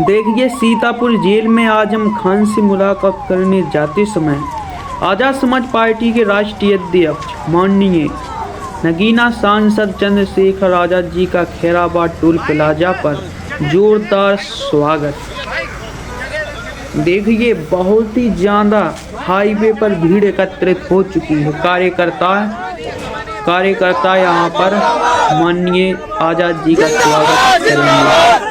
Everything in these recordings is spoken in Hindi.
देखिए, सीतापुर जेल में आजम खान से मुलाकात करने जाते समय आज़ाद समाज पार्टी के राष्ट्रीय अध्यक्ष माननीय नगीना सांसद चंद्रशेखर आज़ाद जी का खैराबाद टोल प्लाजा पर जोरदार स्वागत। देखिए, बहुत ही ज़्यादा हाईवे पर भीड़ एकत्रित हो चुकी है। कार्यकर्ता यहाँ पर माननीय आज़ाद जी का स्वागत करेंगे।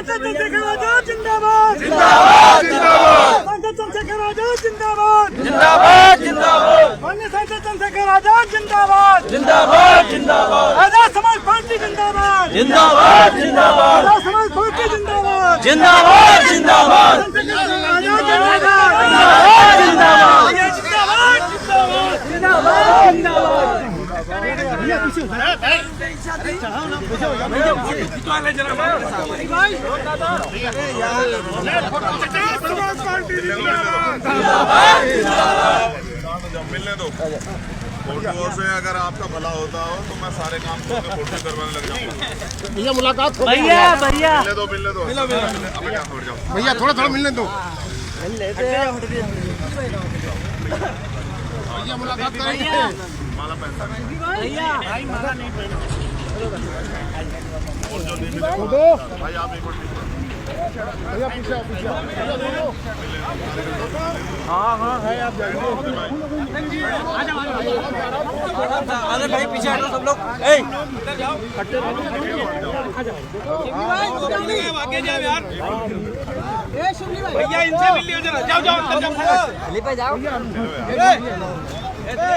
मिलने दो फोटो से, अगर आपका भला होता हो तो मैं सारे काम को फोटो करवाने लग जाऊंगा। भैया मुलाकात हो भैया मिलने दो भैया थोड़ा मिलने दो। भैया मुलाकात करेंगे। माला पैसा भाई आप एक भैया पीछे हाँ है आप जाइए। अरे भाई पीछे हटो सब लोग। आगे जाओ यार। भैया इनसे मिल लियो जरा। जाओ अंदर जाओ।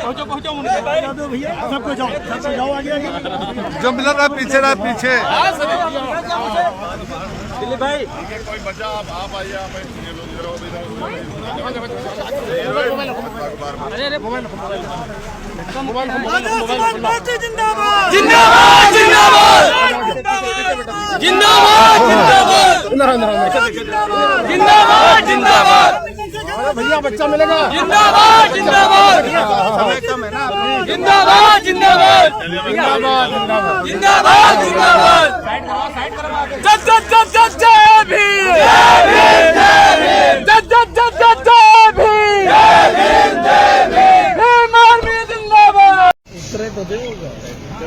पहुंचो भैया सबको जाओ आगे। जो मिला रहा पीछे दिलीप भाई कोई बच्चा आप आइए। भैया बच्चा मिलेगा।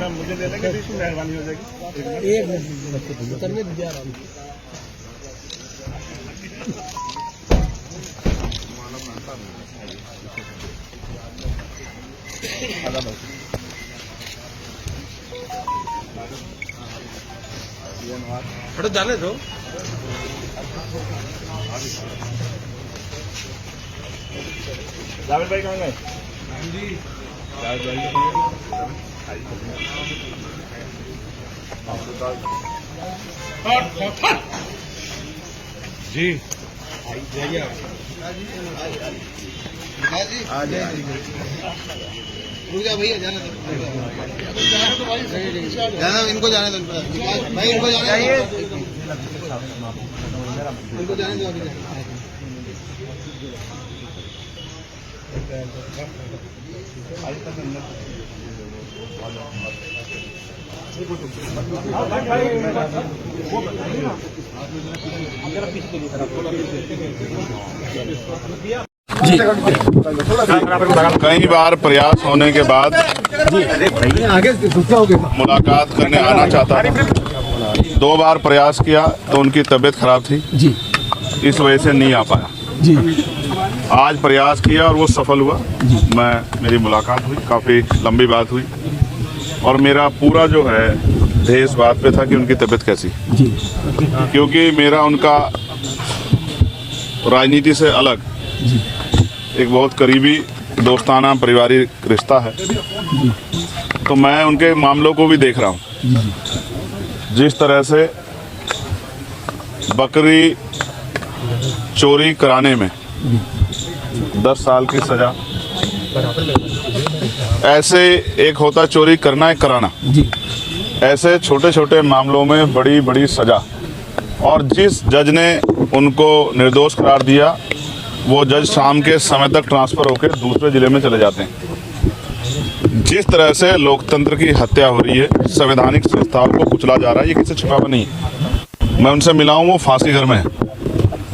मुझे दे देंगे, मेहरबानी हो जाएगी। एक मिनट करने दीजिए आराम। हटो जाने दो। जावेद भाई कहाँ गए? जी भैया जाना इनको जाने दो भाई, इनको जाने दो अभी। कई बार प्रयास होने के बाद मुलाकात करने आना चाहता था। 2 बार प्रयास किया तो उनकी तबीयत खराब थी जी, इस वजह से नहीं आ पाया जी। आज प्रयास किया और वो सफल हुआ। मेरी मुलाकात हुई, काफ़ी लंबी बात हुई और मेरा पूरा जो है ध्येय इस बात पे था कि उनकी तबीयत कैसी जी, क्योंकि मेरा उनका राजनीति से अलग जी एक बहुत करीबी दोस्ताना पारिवारिक रिश्ता है। तो मैं उनके मामलों को भी देख रहा हूँ। जिस तरह से बकरी चोरी कराने में 10 साल की सजा, ऐसे एक होता चोरी करना एक कराना, ऐसे छोटे छोटे मामलों में बड़ी बड़ी सजा। और जिस जज ने उनको निर्दोष करार दिया वो जज शाम के समय तक ट्रांसफ़र होकर दूसरे ज़िले में चले जाते हैं। जिस तरह से लोकतंत्र की हत्या हो रही है, संवैधानिक संस्थाओं को कुचला जा रहा है, ये किसी छिपा हुआ नहीं है। मैं उनसे मिला हूँ, वो फांसी घर में है।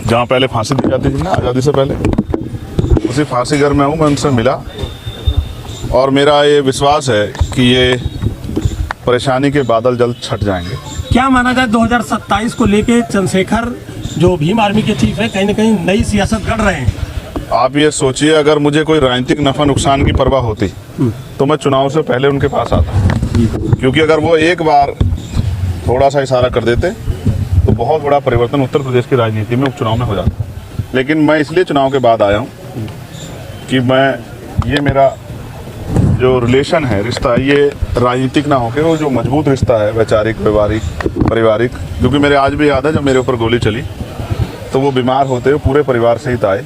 जहाँ पहले फांसी दी जाती थी ना आज़ादी से पहले, उसी फांसी घर में हूँ। मैं उनसे मिला और मेरा ये विश्वास है कि ये परेशानी के बादल जल्द छट जाएंगे। क्या माना जाए 2027 को लेके चंद्रशेखर जो भीम आर्मी के चीफ है कहीं ना कहीं नई सियासत गढ़ रहे हैं? आप ये सोचिए, अगर मुझे कोई राजनीतिक नफा नुकसान की परवाह होती तो मैं चुनाव से पहले उनके पास आता, क्योंकि अगर वो एक बार थोड़ा सा इशारा कर देते तो बहुत बड़ा परिवर्तन उत्तर प्रदेश की राजनीति में उपचुनाव में हो जाता। लेकिन मैं इसलिए चुनाव के बाद आया हूँ कि ये मेरा जो रिलेशन है, रिश्ता, ये राजनीतिक ना होकर वो जो मजबूत रिश्ता है, वैचारिक, व्यवहारिक, पारिवारिक। क्योंकि मेरे आज भी याद है जब मेरे ऊपर गोली चली तो वो बीमार होते हुए पूरे परिवार सहित आए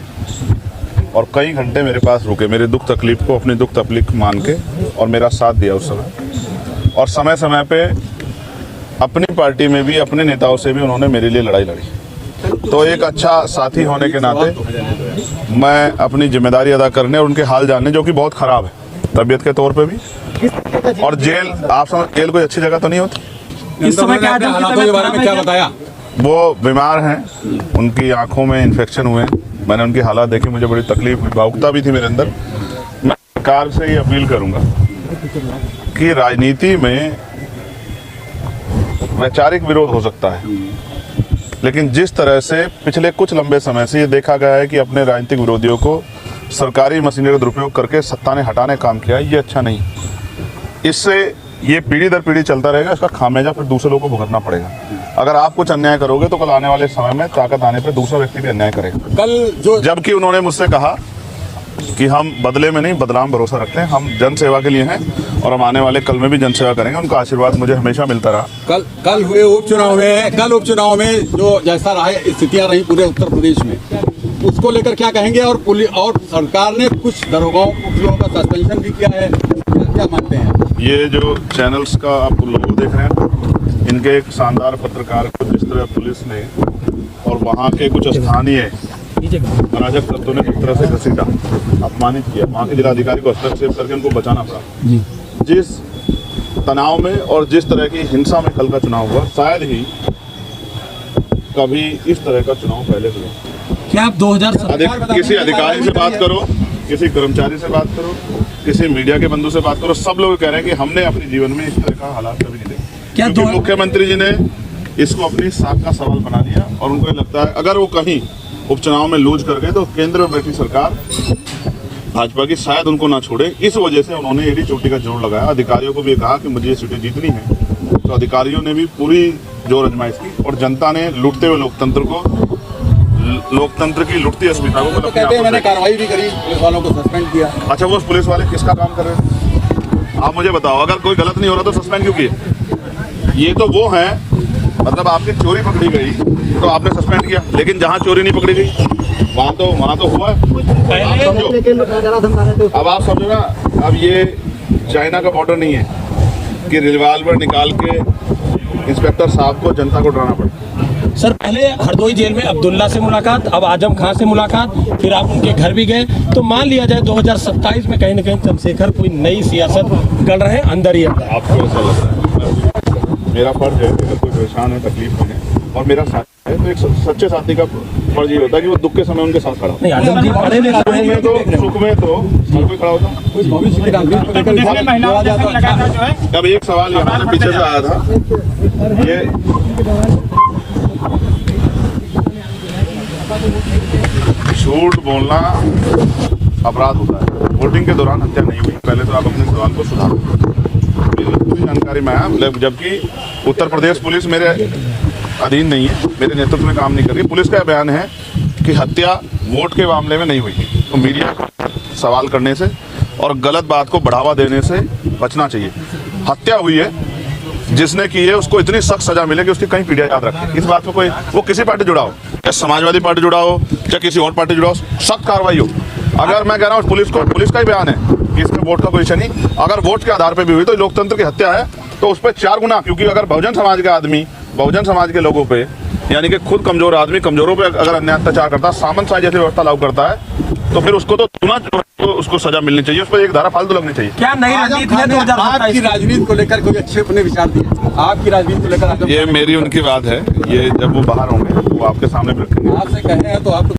और कई घंटे मेरे पास रुके, मेरे दुख तकलीफ को अपनी दुख तकलीफ मान के, और मेरा साथ दिया उस समय। और समय समय पे अपनी पार्टी में भी, अपने नेताओं से भी उन्होंने मेरे लिए लड़ाई लड़ी। तो एक अच्छा साथी होने के नाते मैं अपनी जिम्मेदारी अदा करने और उनके हाल जानने, जो कि बहुत ख़राब है तबीयत के तौर पे भी। और जेल, आप समझ, जेल कोई अच्छी जगह तो नहीं होती। इस समय क्या हालातों के बारे में क्या बताया? वो बीमार हैं, उनकी आंखों में इन्फेक्शन हुए, मैंने उनकी हालात देखी, मुझे बड़ी तकलीफ हुई, भावुकता भी थी मेरे अंदर। मैं सरकार से ये अपील करूंगा कि राजनीति में वैचारिक विरोध हो सकता है, लेकिन जिस तरह से पिछले कुछ लंबे समय से ये देखा गया है कि अपने राजनीतिक विरोधियों को सरकारी मशीनरी का दुरुपयोग करके सत्ता ने हटाने का काम किया, ये अच्छा नहीं। इससे ये पीढ़ी दर पीढ़ी चलता रहेगा, इसका खामियाजा फिर दूसरे लोगों को भुगतना पड़ेगा। अगर आप कुछ अन्याय करोगे तो कल आने वाले समय में ताकत आने पर दूसरा व्यक्ति भी अन्याय करेगा। कल जो जबकि उन्होंने मुझसे कहा कि हम बदले में नहीं, बदलाव में भरोसा रखते हैं, हम जन सेवा के लिए हैं और हम आने वाले कल में भी जन सेवा करेंगे। उनका आशीर्वाद मुझे हमेशा मिलता रहा। कल हुए उपचुनाव में जो जैसा रहा स्थितियां रही पूरे उत्तर प्रदेश में, उसको लेकर क्या कहेंगे? और पुलिस और सरकार ने कुछ दरोगाओं का सस्पेंशन भी किया है, क्या मानते हैं? ये जो चैनल्स का आप लोगो देख रहे हैं, इनके एक शानदार पत्रकार को जिस तरह पुलिस ने और वहाँ के कुछ स्थानीय अराजक तत्वों ने जिस तरह से घसीटा, अपमानित किया, वहाँ के जिलाधिकारी को हस्तक्षेप करके उनको बचाना पड़ा। जिस तनाव में और जिस तरह की हिंसा में कल का चुनाव हुआ, शायद ही कभी इस तरह का चुनाव पहले हुआ। क्या आप 2017 किसी अधिकारी से बात करो, किसी कर्मचारी से बात करो, किसी मीडिया के बंधु से बात करो, सब लोग कह रहे हैं कि हमने अपने जीवन में इस तरह का हालात कभी नहीं देखे। क्योंकि मुख्यमंत्री जी ने इसको अपनी साख का सवाल बना लिया और उनको लगता है अगर वो कहीं उपचुनाव में लूज कर गए तो केंद्र में बैठी सरकार भाजपा की शायद उनको ना छोड़े। इस वजह से उन्होंने एड़ी चोटी का जोर लगाया। अधिकारियों को भी कहा कि मुझे ये सीटें जीतनी है, तो अधिकारियों ने भी पूरी जोर आजमाइश की और जनता ने लूटते हुए लोकतंत्र की लुटती अस्मिता को तो कहते हैं मैंने कार्रवाई भी करी, पुलिस वालों को सस्पेंड किया। अच्छा, वो पुलिस वाले किसका काम कर रहे हैं आप मुझे बताओ? अगर कोई गलत नहीं हो रहा तो सस्पेंड क्यों किए? ये तो वो हैं, मतलब आपकी चोरी पकड़ी गई तो आपने सस्पेंड किया, लेकिन जहाँ चोरी नहीं पकड़ी गई वहाँ तो हुआ है। अब आप समझो ना, अब ये चाइना का बॉर्डर नहीं है कि रिवॉल्वर निकाल के इंस्पेक्टर साहब को जनता को डराना पड़े। सर, पहले हरदोई जेल में अब्दुल्ला से मुलाकात, अब आजम खान से मुलाकात, फिर आप उनके घर भी गए। तो मान लिया जाए 2027 में कहीं ना कहीं चंद्रशेखर कोई नई सियासत गढ़ रहे हैं अंदर ही अंदर। आपको ऐसा लगता है? मेरा फर्ज है, अगर कोई परेशान है, तकलीफ में है और मेरा साथी है, तो एक सच्चे साथी का फर्ज ये होता है कि वो दुख के समय उनके साथ खड़ा हो। नहीं, आजम जी बड़े नेता हैं, सुख में तो हर कोई खड़ा होता। अब एक सवाल यहाँ से पीछे से आया था, ये झूठ बोलना अपराध होता है। वोटिंग के दौरान हत्या नहीं हुई, पहले तो आप अपने सवाल को सुधारो। पूरी जानकारी में आया, जबकि उत्तर प्रदेश पुलिस मेरे अधीन नहीं है, मेरे नेतृत्व में काम नहीं कर रही। पुलिस का बयान है कि हत्या वोट के मामले में नहीं हुई। तो मीडिया सवाल करने से और गलत बात को बढ़ावा देने से बचना चाहिए। हत्या हुई है, जिसने की है उसको इतनी सख्त सजा मिले कि उसकी कहीं पीढ़िया याद रखे। इस बात में कोई, वो किसी पार्टी जुड़ा हो, चाहे समाजवादी पार्टी जुड़ा हो, चाहे किसी और पार्टी जुड़ा हो, सख्त कार्रवाई हो। अगर मैं कह रहा हूँ पुलिस का ही बयान है कि इसमें वोट का कोई इशू नहीं, अगर वोट के आधार पर भी हुई तो लोकतंत्र की हत्या है, तो उस पर 4 गुना, क्योंकि अगर बहुजन समाज के आदमी बहुजन समाज के लोगों पे, यानी कि खुद कमजोर आदमी कमजोरों पे अगर अन्याय अत्याचार करता है, सामंतशाही जैसी व्यवस्था लागू करता है, तो फिर उसको तो दुना तो उसको सजा मिलनी चाहिए, उस पर एक धारा फालतू लगनी चाहिए। क्या नई रणनीति है 2027 आपकी राजनीति को लेकर कोई अच्छे अपने विचार दिए? आपकी राजनीति को लेकर ये मेरी उनकी बात है, ये जब वो बाहर होंगे वो आपके सामने भी रखेंगे। आपसे कहे हैं तो आप